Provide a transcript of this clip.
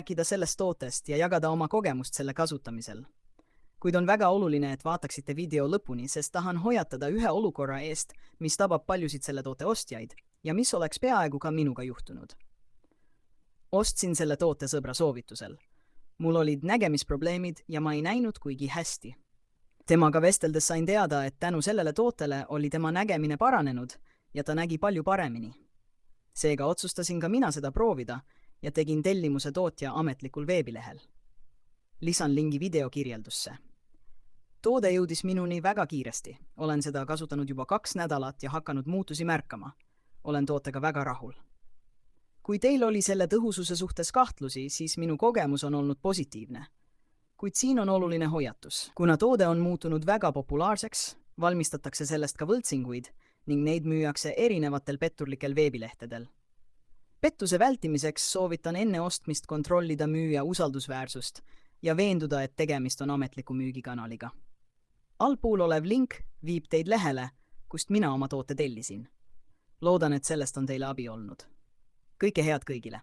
rääkida sellest tootest ja jagada oma kogemust selle kasutamisel. Kuid on väga oluline, et vaataksite video lõpuni, sest tahan hoiatada ühe olukorra eest, mis tabab paljusid selle toote ostjaid ja mis oleks peaaegu ka minuga juhtunud. Ostsin selle toote sõbra soovitusel. Mul olid nägemisprobleemid ja ma ei näinud kuigi hästi. Temaga vesteldes sain teada, et tänu sellele tootele oli tema nägemine paranenud ja ta nägi palju paremini. Seega otsustasin ka mina seda proovida ja tegin tellimuse tootja ametlikul veebilehel. Lisan lingi video kirjeldusse. Toode jõudis minuni väga kiiresti. Olen seda kasutanud juba 2 nädalat ja hakanud muutusi märkama. Olen tootega väga rahul. Kui teil oli selle tõhususe suhtes kahtlusi, siis minu kogemus on olnud positiivne. Kuid siin on oluline hoiatus. Kuna toode on muutunud väga populaarseks, valmistatakse sellest ka võltsinguid ning neid müüakse erinevatel petturlikel veebilehtedel. Pettuse vältimiseks soovitan enne ostmist kontrollida müüja usaldusväärsust ja veenduda, et tegemist on ametliku müügikanaliga. Allpool olev link viib teid lehele, kust mina oma toote tellisin. Loodan, et sellest on teile abi olnud. Kõike head kõigile!